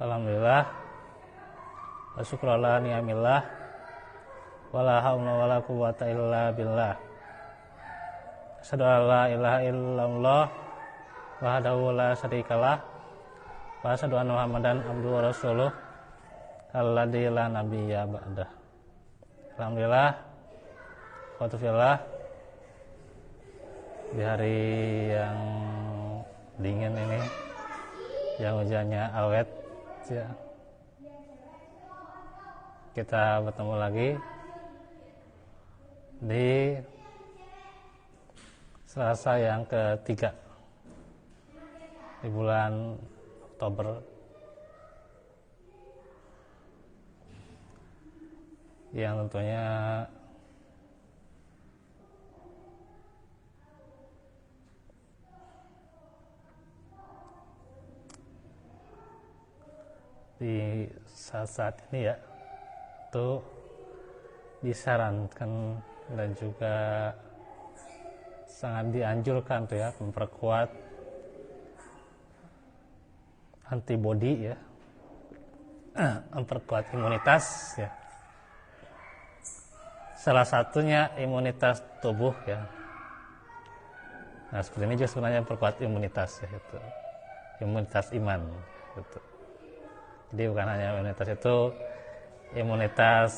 Alhamdulillah wa syukrulillah ni'amillah wala haula wala quwwata illa billah. Asyhadu an la ilaha illallah wahdahu la syarikalah wa asyhadu anna Muhammadan abduhu wa rasuluh alladzi la nabiyya ba'dah. Alhamdulillah wa tufillah, di hari yang dingin ini, yang hujannya awet ya, kita bertemu lagi di Selasa yang ketiga di bulan Oktober yang tentunya di saat ini ya itu disarankan dan juga sangat dianjurkan tuh ya, memperkuat antibodi ya, memperkuat imunitas ya. Salah satunya imunitas tubuh ya. Nah seperti ini juga sebenarnya memperkuat imunitas ya, itu imunitas iman gitu. Jadi bukan hanya imunitas itu, imunitas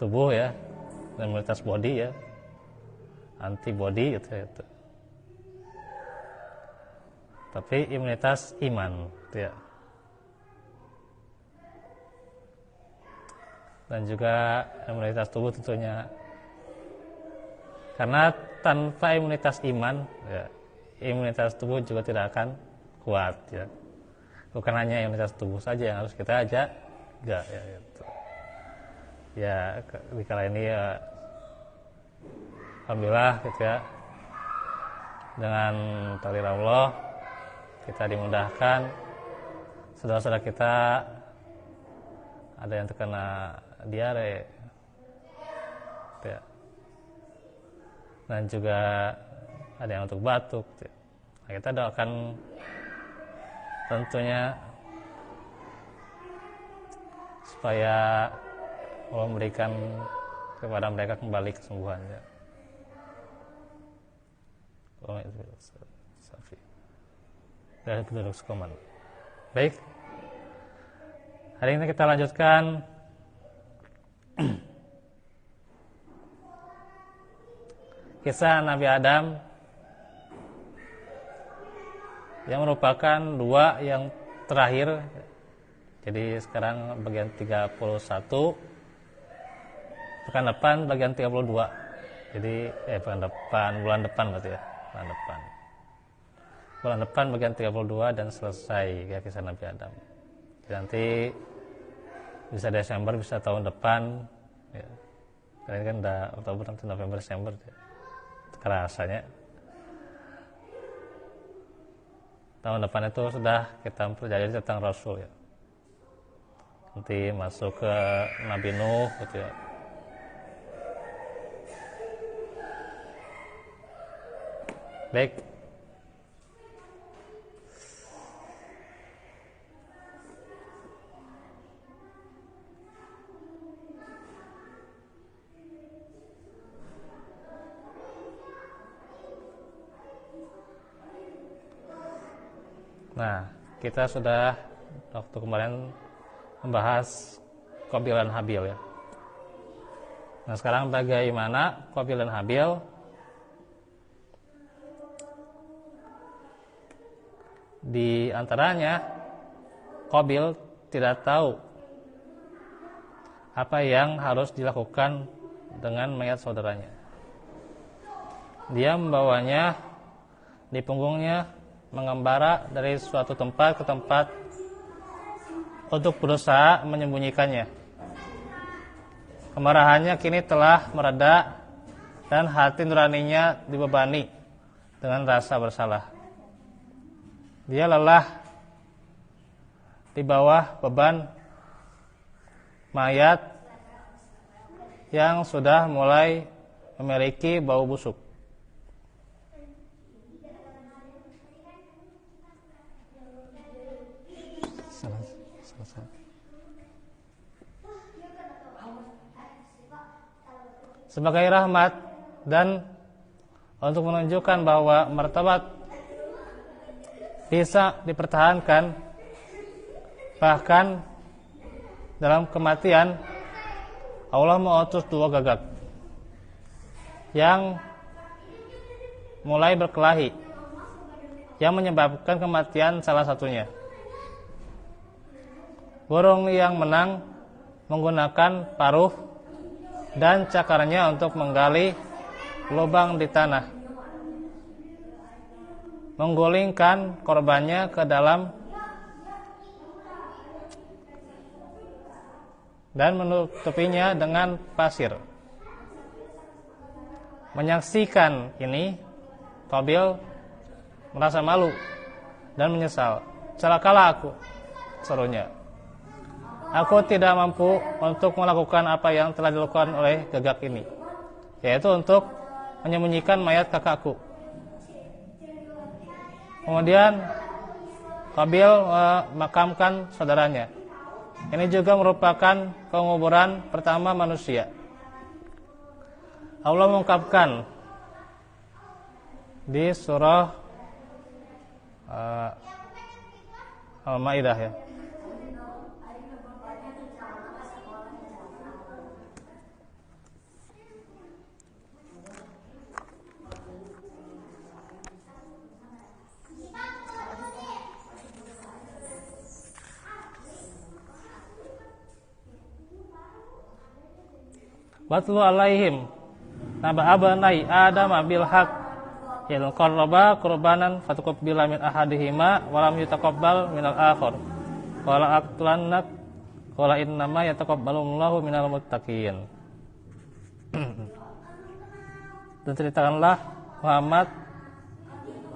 tubuh ya, imunitas body ya, antibody gitu. Tapi imunitas iman gitu ya. Dan juga imunitas tubuh tentunya, karena tanpa imunitas iman ya, imunitas tubuh juga tidak akan kuat ya. Bukan hanya imunitas tubuh saja yang harus kita jaga ya gitu. Ya di kala ini ya alhamdulillah gitu ya, dengan takdir Allah kita dimudahkan, saudara-saudara kita ada yang terkena diare gitu ya, dan juga ada yang untuk batuk gitu ya. Nah, kita doakan tentunya supaya Allah memberikan kepada mereka kembali kesembuhannya. Dari penduduk Sukoman. Baik, hari ini kita lanjutkan kisah Nabi Adam yang merupakan dua yang terakhir. Jadi sekarang bagian 31, pekan depan bagian 32. Jadi bulan depan berarti ya, bulan depan bagian 32 dan selesai ya kisah Nabi Adam. Jadi nanti bisa Desember, bisa tahun depan ya. Karena ini kan udah Oktober, nanti November, Desember ya. Kerasanya tahun depan itu sudah kita mempelajari tentang Rasul ya. Nanti masuk ke Nabi Nuh gitu ya. Baik. Nah, kita sudah waktu kemarin membahas Qabil dan Habil ya. Nah, sekarang bagaimana Qabil dan Habil di antaranya Qabil tidak tahu apa yang harus dilakukan dengan mayat saudaranya. Dia membawanya di punggungnya, mengembara dari suatu tempat ke tempat untuk berusaha menyembunyikannya. Kemarahannya kini telah mereda dan hati nuraninya dibebani dengan rasa bersalah. Dia lelah di bawah beban mayat yang sudah mulai memiliki bau busuk. Sebagai rahmat dan untuk menunjukkan bahwa martabat bisa dipertahankan bahkan dalam kematian, Allah mengutus dua gagak yang mulai berkelahi yang menyebabkan kematian salah satunya. Burung yang menang menggunakan paruh dan cakarnya untuk menggali lubang di tanah, menggulingkan korbannya ke dalam dan menutupinya dengan pasir. Menyaksikan ini, Qabil merasa malu dan menyesal. "Celakalah aku," serunya. "Aku tidak mampu untuk melakukan apa yang telah dilakukan oleh gagak ini, yaitu untuk menyembunyikan mayat kakakku." Kemudian Qabil memakamkan saudaranya. Ini juga merupakan penguburan pertama manusia. Allah mengungkapkan di surah Al-Maidah ya. Watlu alaihim naba abanai Adam bil haq il qarraba qurbanan fatuqabbala min ahadihima wa lam yutaqabbal minal akhar qala aqtulannak qala innama yataqabbalullahu minal muttaqin. Dan ceritakanlah Muhammad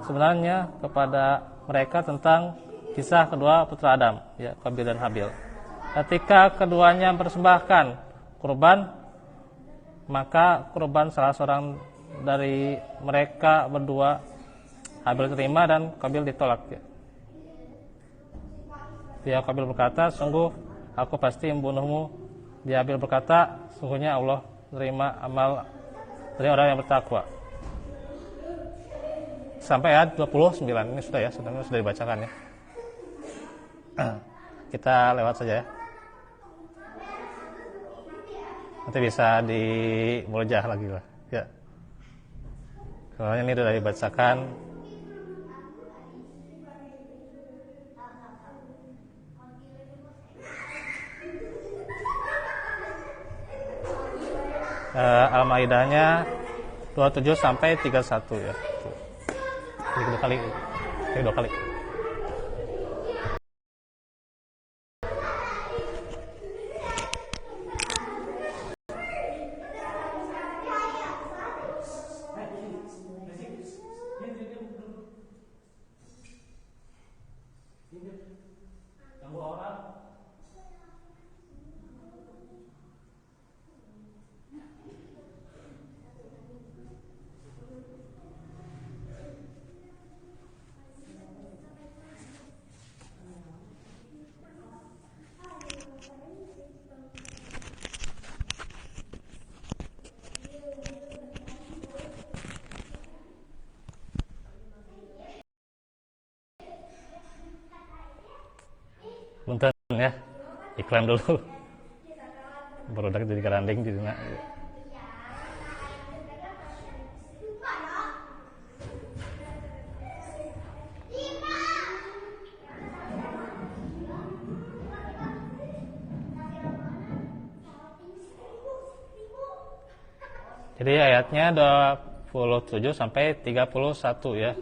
sebenarnya kepada mereka tentang kisah kedua putra Adam, ya, Qabil dan Habil. Ketika keduanya mempersembahkan kurban, maka kurban salah seorang dari mereka berdua Habil terima dan Qabil ditolak. Dia Qabil berkata, "Sungguh aku pasti membunuhmu." Dia Habil berkata, "Sungguhnya Allah menerima amal dari orang yang bertakwa." Sampai ayat 29 ini sudah ya, sudah dibacakan ya. Kita lewat saja ya. Nanti bisa di muljah lagi lah ya. Soalnya ini sudah dibacakan. Al-Maidahnya 27 sampai 31 ya. Ini dua kali. Punten ya, iklan dulu. Baru udah jadi keranding di sana. Jadi ayatnya 27 sampai 31 ya.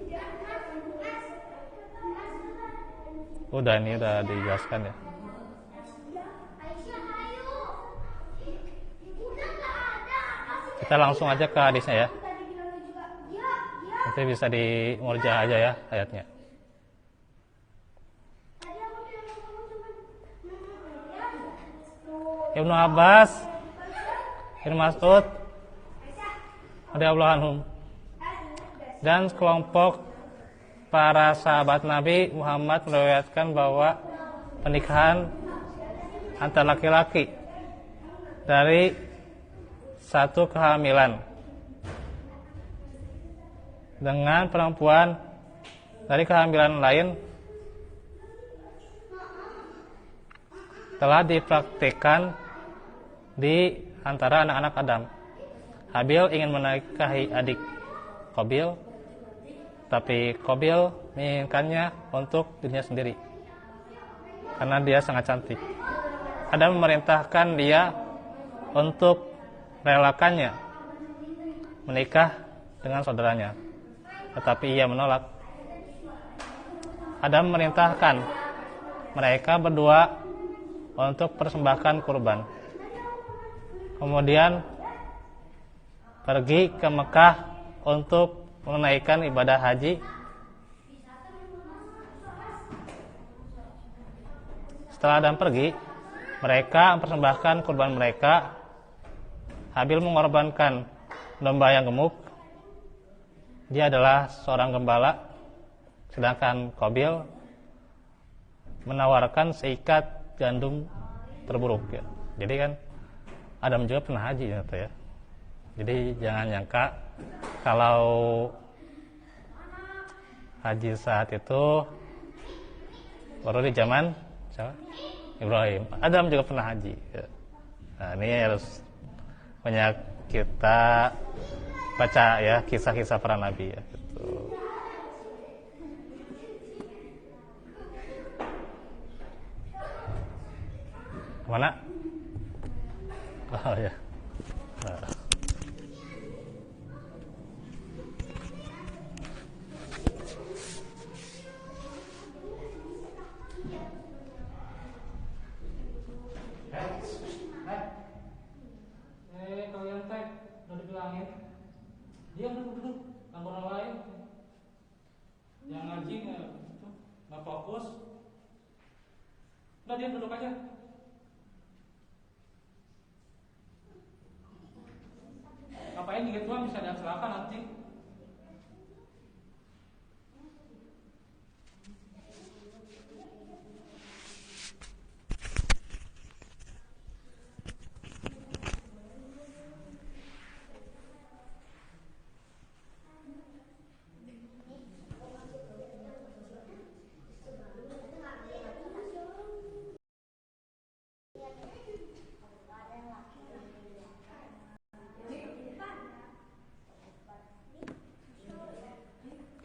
Ini udah dijelaskan ya. Kita langsung aja ke hadisnya ya. Nanti bisa di murjah aja ya ayatnya. Ibnu Abbas, Ibnu Mas'ud radhiyallahu anhum dan sekelompok para sahabat Nabi Muhammad meriwayatkan bahwa pernikahan antar laki-laki dari satu kehamilan dengan perempuan dari kehamilan lain telah dipraktikkan di antara anak-anak Adam. Habil ingin menikahi adik Qabil, tapi Qabil menginginkannya untuk dirinya sendiri karena dia sangat cantik. Adam memerintahkan dia untuk merelakannya menikah dengan saudaranya, tetapi ia menolak. Adam memerintahkan mereka berdua untuk persembahkan kurban, kemudian pergi ke Mekah untuk menunaikan ibadah haji. Setelah Adam pergi, mereka mempersembahkan kurban mereka. Habil mengorbankan domba yang gemuk, dia adalah seorang gembala, sedangkan Qabil menawarkan seikat gandum terburuk ya. Jadi kan Adam juga pernah haji ternyata ya. Jadi jangan nyangka kalau haji saat itu baru di zaman siapa? Ibrahim. Adam juga pernah haji ya. Nah ini harus banyak kita baca ya kisah-kisah para nabi ya gitu. Mana? Oh ya. Nah. Kalian teh udah dibilangin diam dulu ganggu orang lain, yang ngaji nggak fokus, udah diam duduk aja. Ngapain gitu doang, bisa diacarakan nanti.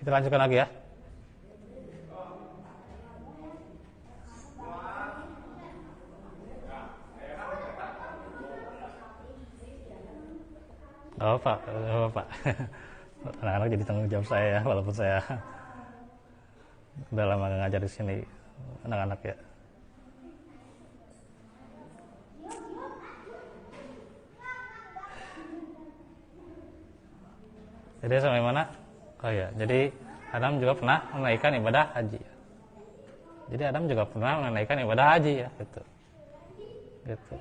Kita lanjutkan lagi ya. Oh Pak, oh Pak. Anak-anak jadi tanggung jawab saya ya, walaupun saya udah lama ngajar di sini anak-anak ya. Jadi sampai mana? Oh ya, jadi Adam juga pernah menunaikan ibadah haji. Jadi Adam juga pernah menunaikan ibadah haji ya, gitu. Gitu.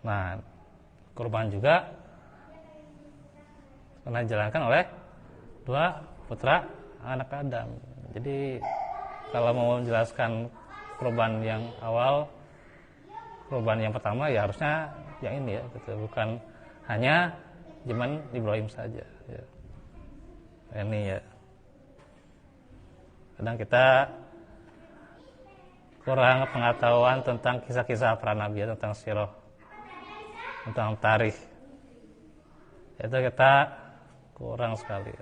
Nah, kurban juga pernah dijalankan oleh dua putra anak Adam. Jadi kalau mau menjelaskan kurban yang awal, kurban yang pertama ya harusnya yang ini ya, gitu. Bukan hanya zaman Ibrahim saja. Ya. Ini ya. Kadang kita kurang pengetahuan tentang kisah-kisah para nabi, tentang sirah, tentang tarikh. Itu kita kurang sekali.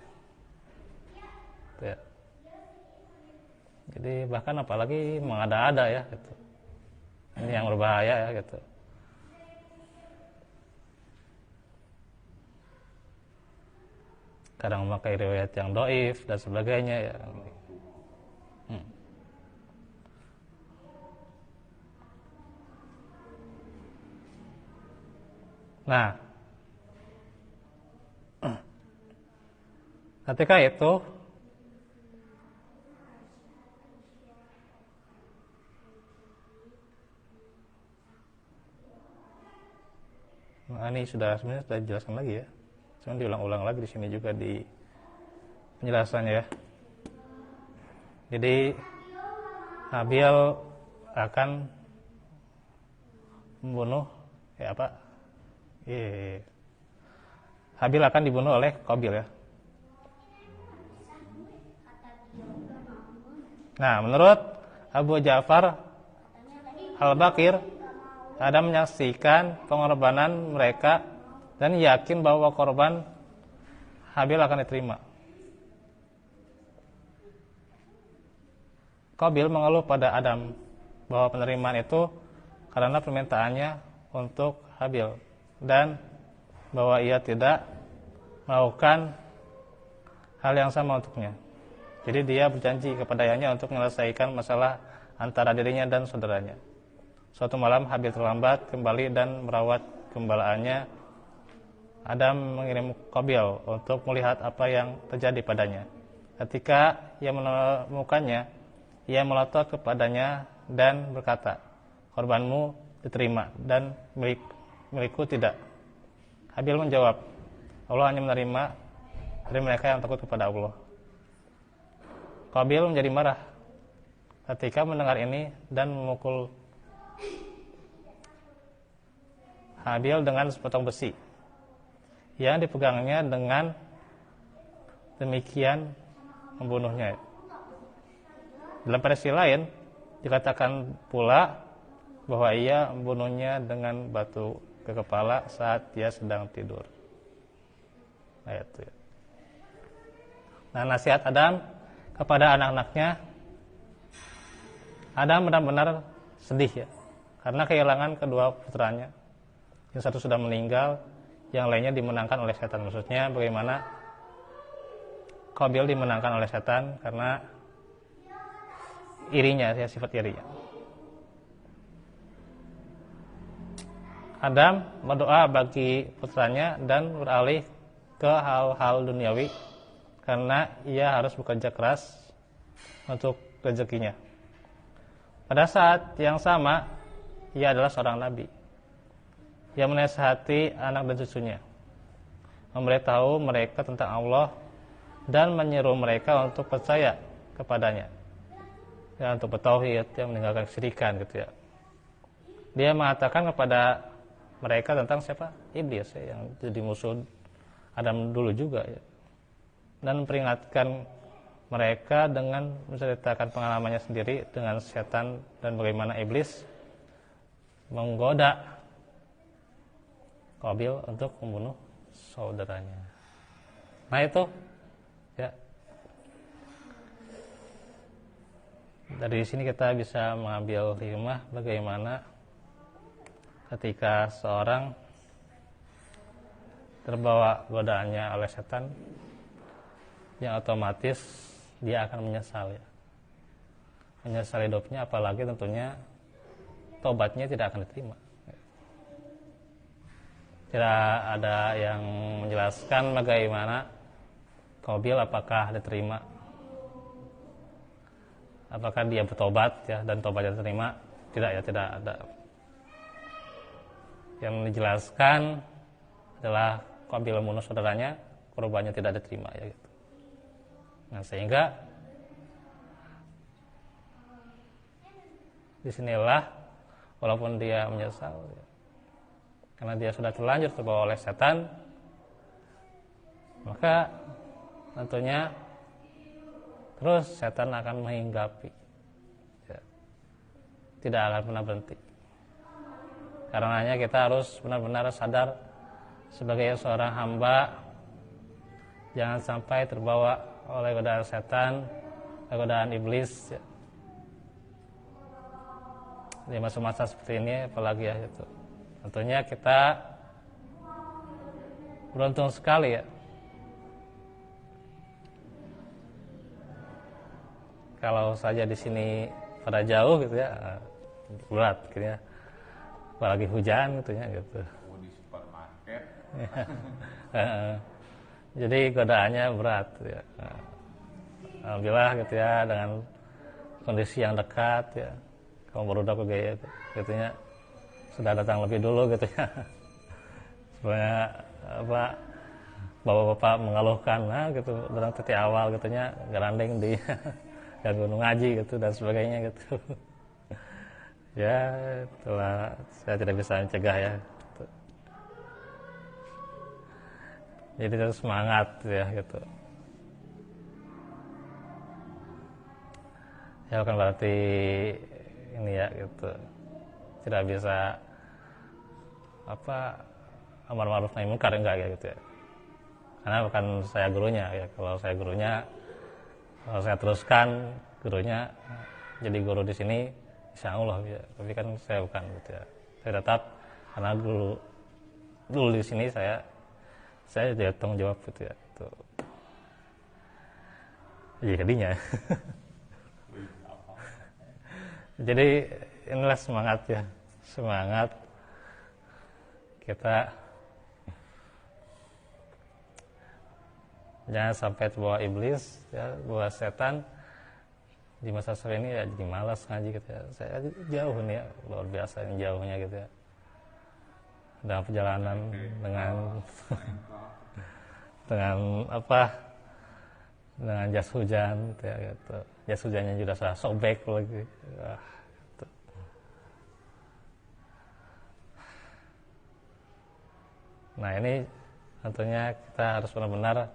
Ya. Jadi bahkan apalagi mengada-ada ya gitu. Ini yang berbahaya ya gitu. Kadang memakai riwayat yang dhaif dan sebagainya ya. Nah, ketika itu Nah, ini sebenarnya sudah dijelaskan lagi ya. Cuma diulang-ulang lagi di sini juga di penjelasannya ya. Jadi Habil akan membunuh Habil akan dibunuh oleh Qabil ya. Nah, menurut Abu Ja'far Al-Baqir, Adam menyaksikan pengorbanan mereka dan yakin bahwa korban Habil akan diterima. Qabil mengeluh pada Adam bahwa penerimaan itu karena permintaannya untuk Habil dan bahwa ia tidak melakukan hal yang sama untuknya. Jadi dia berjanji kepada ayahnya untuk menyelesaikan masalah antara dirinya dan saudaranya. Suatu malam Habil terlambat kembali dan merawat gembalaannya. Adam mengirim Qabil untuk melihat apa yang terjadi padanya. Ketika ia menemukannya, ia melotot kepadanya dan berkata, "Korbanmu diterima dan milikku tidak." Habil menjawab, "Allah hanya menerima dari mereka yang takut kepada Allah." Qabil menjadi marah ketika mendengar ini dan memukul Habil dengan sepotong besi yang dipegangnya, dengan demikian membunuhnya. Dalam versi lain dikatakan pula bahwa ia membunuhnya dengan batu ke kepala saat dia sedang tidur. Nah, itu ya. Nah, nasihat Adam kepada anak-anaknya, Adam benar-benar sedih ya, karena kehilangan kedua putranya. Yang satu sudah meninggal, yang lainnya dimenangkan oleh setan. Maksudnya bagaimana Qabil dimenangkan oleh setan karena irinya, ya, sifat irinya. Adam berdoa bagi putranya dan beralih ke hal-hal duniawi karena ia harus bekerja keras untuk rezekinya. Pada saat yang sama, ia adalah seorang nabi yang menasihati anak dan cucunya, memberitahu mereka tentang Allah dan menyeru mereka untuk percaya kepadanya, ya, untuk bertauhid, yang meninggalkan kesyirikan gitu ya. Dia mengatakan kepada mereka tentang siapa? Iblis ya, yang jadi musuh Adam dulu juga ya. Dan memperingatkan mereka dengan menceritakan pengalamannya sendiri dengan setan dan bagaimana iblis menggoda Qabil untuk membunuh saudaranya. Nah, itu ya. Dari sini kita bisa mengambil hikmah bagaimana ketika seorang terbawa godaannya oleh setan, yang otomatis dia akan menyesal ya. Menyesal hidupnya, apalagi tentunya tobatnya tidak akan diterima. Tidak ada yang menjelaskan bagaimana Qabil apakah diterima, apakah dia bertobat ya dan tobatnya diterima. Tidak ya, tidak ada. Yang dijelaskan adalah Qabil membunuh saudaranya, korbannya tidak diterima ya gitu. Nah, sehingga disinilah walaupun dia menyesal ya, karena dia sudah terlanjur terbawa oleh setan, maka tentunya terus setan akan menghinggapi ya. Tidak akan pernah berhenti. Karenanya kita harus benar-benar sadar sebagai seorang hamba, jangan sampai terbawa oleh godaan setan, godaan iblis ya. Di masa-masa seperti ini apalagi ya itu. Tentunya kita beruntung sekali ya. Kalau saja di sini pada jauh gitu ya, berat gitu ya. Apalagi hujan gitu ya gitu. Di supermarket. Jadi godaannya berat ya. Alhamdulillah gitu ya, dengan kondisi yang dekat ya. Kaum barudak ke gaya gitu ya. Sudah datang lebih dulu gitu ya. sebenarnya apa bapak-bapak mengeluhkan gitu orang teti awal gitunya gerandeng di ganggu ngaji gitu dan sebagainya gitu. Ya itulah saya tidak bisa mencegah ya gitu. Jadi terus semangat ya gitu. Ya bukan berarti ini ya gitu tidak bisa apa amar ma'ruf nahi munkar enggak ya gitu ya. Karena bukan saya gurunya ya. Kalau saya gurunya, kalau saya teruskan gurunya jadi guru di sini, insya Allah ya. Tapi kan saya bukan gitu ya. Saya tetap karena dulu di sini saya jadi tanggung jawab gitu ya. Gitu. Jadinya. Jadi inilah semangat ya, semangat kita jangan sampai terbawa iblis ya, bawa setan di masa sore ini ya jadi malas ngaji gitu ya. Saya jauh nih ya, luar biasa yang jauhnya gitu ya. Dalam perjalanan dengan dengan apa? Dengan jas hujan gitu ya gitu. Jas hujannya juga sudah sobek lagi. Gitu. Nah, ini tentunya kita harus benar-benar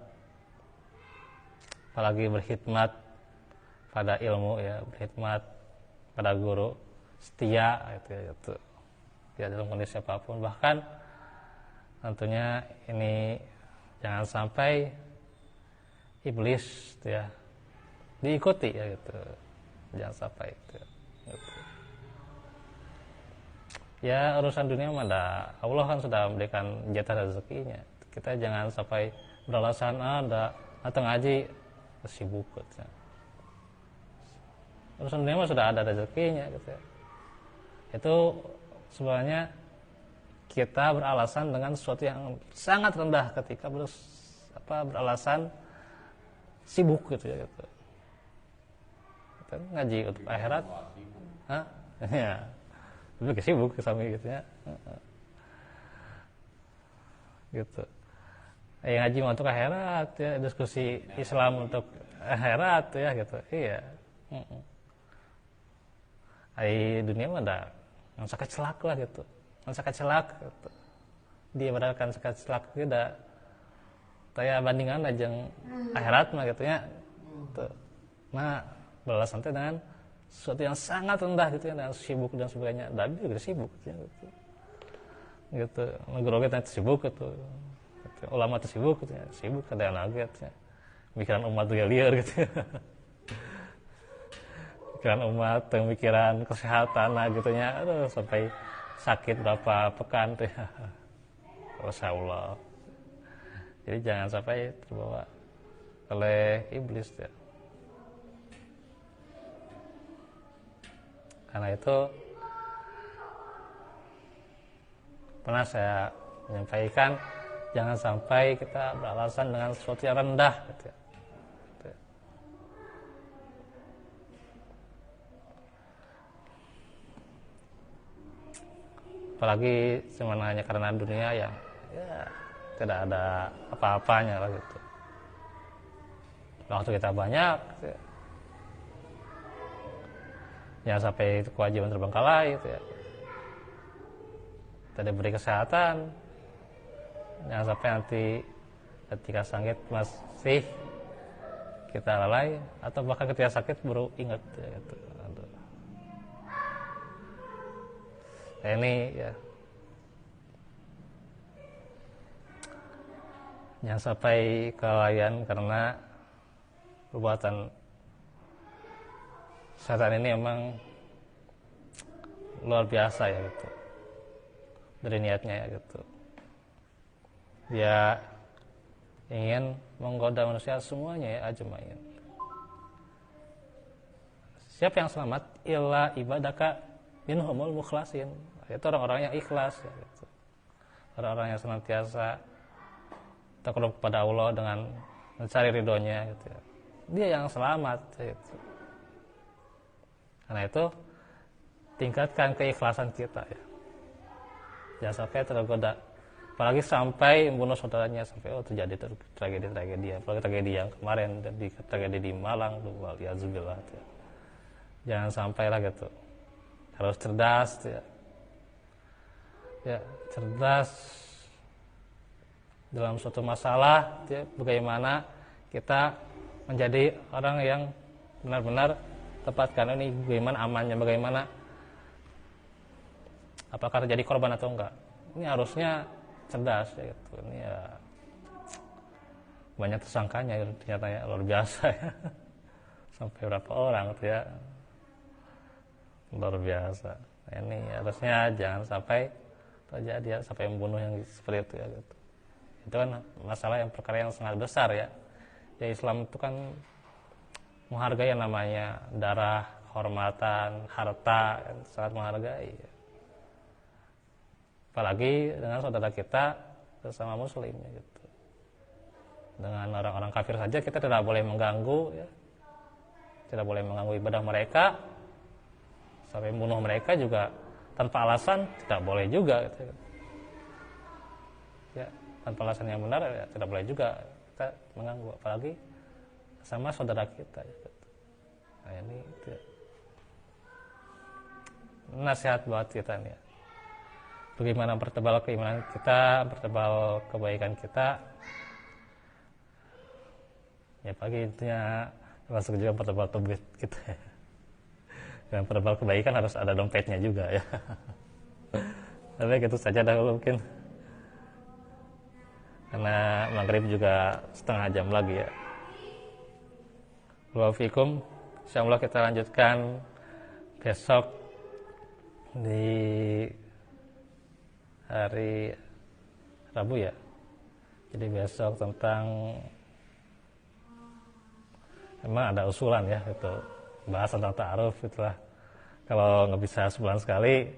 apalagi berkhidmat pada ilmu ya, berkhidmat pada guru, setia gitu ya, gitu. Ya dalam kondisi apapun, bahkan tentunya ini jangan sampai iblis gitu ya diikuti ya gitu, jangan sampai gitu. Ya urusan dunia mana Allah kan sudah memberikan jatah rezekinya, kita jangan sampai beralasan datang ngaji sibuk gitu. Urusan dunia mah sudah ada rezekinya gitu ya. Itu sebenarnya kita beralasan dengan sesuatu yang sangat rendah ketika beralasan sibuk gitu ya gitu. Kita ngaji untuk akhirat. Hah? Ya. Lebih sibuk kesami gitu ya. Gitu. Ngaji untuk akhirat ya, diskusi Islam untuk akhirat ya gitu. Iya. Dunia mah ada yang sakit celak lah gitu. Yang sakit celak gitu. Dia berdasarkan sakit celak tidak saya bandingan aja akhirat mah gitu ya. Gitu. Nah, balas nanti dengan sesuatu yang sangat rendah gitu ya, dengan sibuk dan sebagainya. Tapi juga sibuk ya, gitu. Gitu. Guru kita sibuk gitu. Ulama itu sibuk gitu ya. Sibuk ada yang lagi gitu ya. Pikiran umat tuh liar gitu ya. Pikiran umat, pemikiran kesehatan lah gitu ya. Aduh, sampai sakit berapa pekan tuh ya. Masya Allah. Jadi jangan sampai terbawa oleh iblis ya. Karena itu pernah saya menyampaikan jangan sampai kita beralasan dengan sesuatu yang rendah gitu ya. Apalagi cuma hanya karena dunia yang ya tidak ada apa-apanya lah gitu. Waktu kita banyak gitu ya. Jangan sampai kewajiban terbengkalai gitu ya. Kita diberi kesehatan. Jangan sampai nanti ketika sakit masih kita lalai atau bahkan ketika sakit baru ingat ya gitu. Ini ya jangan sampai kelalaian karena perbuatan setan ini emang luar biasa ya gitu dari niatnya ya gitu. Dia ingin menggoda manusia semuanya ya ajmain. Siapa yang selamat? Illa ibadaka minhumul mukhlasin. Itu orang-orang yang ikhlas ya gitu. Orang-orang yang senantiasa takarub kepada Allah dengan mencari ridhonya gitu ya. Dia yang selamat ya gitu. Karena itu tingkatkan keikhlasan kita ya. Jangan sampai tergoda apalagi sampai membunuh saudaranya, sampai terjadi tragedi, apalagi tragedi yang kemarin dan tragedi di Malang, waliyadzubillah ya. Jangan sampai lah gitu. Harus cerdas ya, cerdas dalam suatu masalah ya, bagaimana kita menjadi orang yang benar-benar tepatkan ini, bagaimana amannya, bagaimana apakah terjadi korban atau enggak. Ini harusnya cerdas ya gitu. Ini ya banyak tersangkanya ternyata ya, luar biasa ya. Sampai berapa orang gitu ya, luar biasa. Nah, ini harusnya jangan sampai terjadi ya, sampai membunuh yang seperti itu ya gitu. Itu kan masalah yang perkara yang sangat besar ya. Ya Islam itu kan menghargai yang namanya darah, kehormatan, harta, kan sangat menghargai ya. Apalagi dengan saudara kita sesama muslim ya gitu. Dengan orang-orang kafir saja kita tidak boleh mengganggu ya. Tidak boleh mengganggu ibadah mereka. Sampai membunuh mereka juga tanpa alasan tidak boleh juga gitu. Ya, tanpa alasan yang benar ya, tidak boleh juga kita mengganggu, apalagi sama saudara kita ya gitu. Nah, ini gitu ya. Nasihat buat kita nih ya. Bagaimana pertebal keimanan kita, pertebal kebaikan kita. Ya pagi intinya masuk juga pertebal tubuh kita. Dan pertebal kebaikan harus ada dompetnya juga ya. Tapi gitu saja dahulu mungkin. Karena maghrib juga setengah jam lagi ya. Waalaikumsalam. Insyaallah kita lanjutkan besok di hari Rabu ya. Jadi besok tentang, memang ada usulan ya itu, bahas tentang ta'aruf itulah. Kalau nggak bisa sebulan sekali,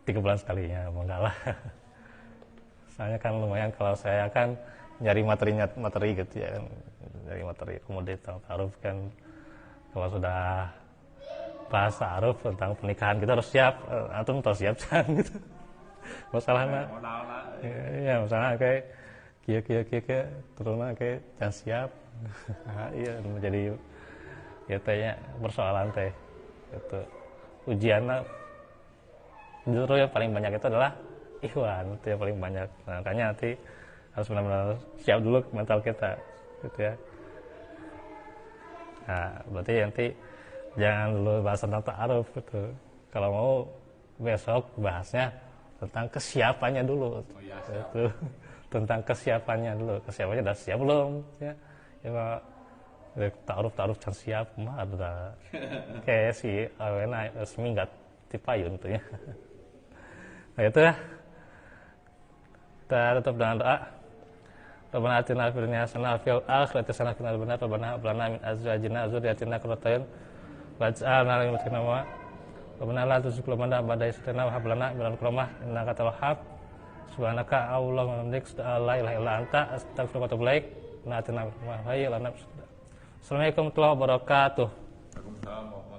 3 bulan sekali ya, enggak lah. Soalnya kan lumayan kalau saya kan nyari materi gitu ya, nyari materi. Kemudian tentang ta'aruf kan, kalau sudah bahas ta'aruf tentang pernikahan kita harus siap, antum harus siap kan gitu. Masalahnya ya masalah kayak kia turunnya kayak jangan siap. Iya menjadi ya tanya persoalan teh itu ujiannya justru yang paling banyak itu adalah ikhwan, itu yang paling banyak. Nah, makanya nanti harus benar-benar siap dulu mental kita gitu ya. Nah berarti nanti jangan dulu bahas tentang ta'aruf gitu. Kalau mau besok bahasnya tentang kesiapannya dulu. Itu tentang kesiapannya dulu. Kesiapannya udah siap belum ya? Ya ta'aruf can siap mah ada kayak si awena seminggat tipayun tuh ya. Nah itu ya. Kita tutup dengan doa. Rabbana atina fid dunya hasanah wa fil akhirati hasanah wa qina adzabannar. Rabbana hab lana min azwajina wa dzurriyyatina qurrata a'yun waj'alna lil muttaqina imama. Rabbana la tuzigh qulubana ba'da idh hadaytana wa hab lana min ladunka rahmah innaka antal wahhab. Subhanaka Allahumma wa bihamdika la ilaha illa anta astaghfiruka wa atubu ilaik. Assalamualaikum warahmatullahi wabarakatuh. Waalaikumsalam warahmatullahi wabarakatuh.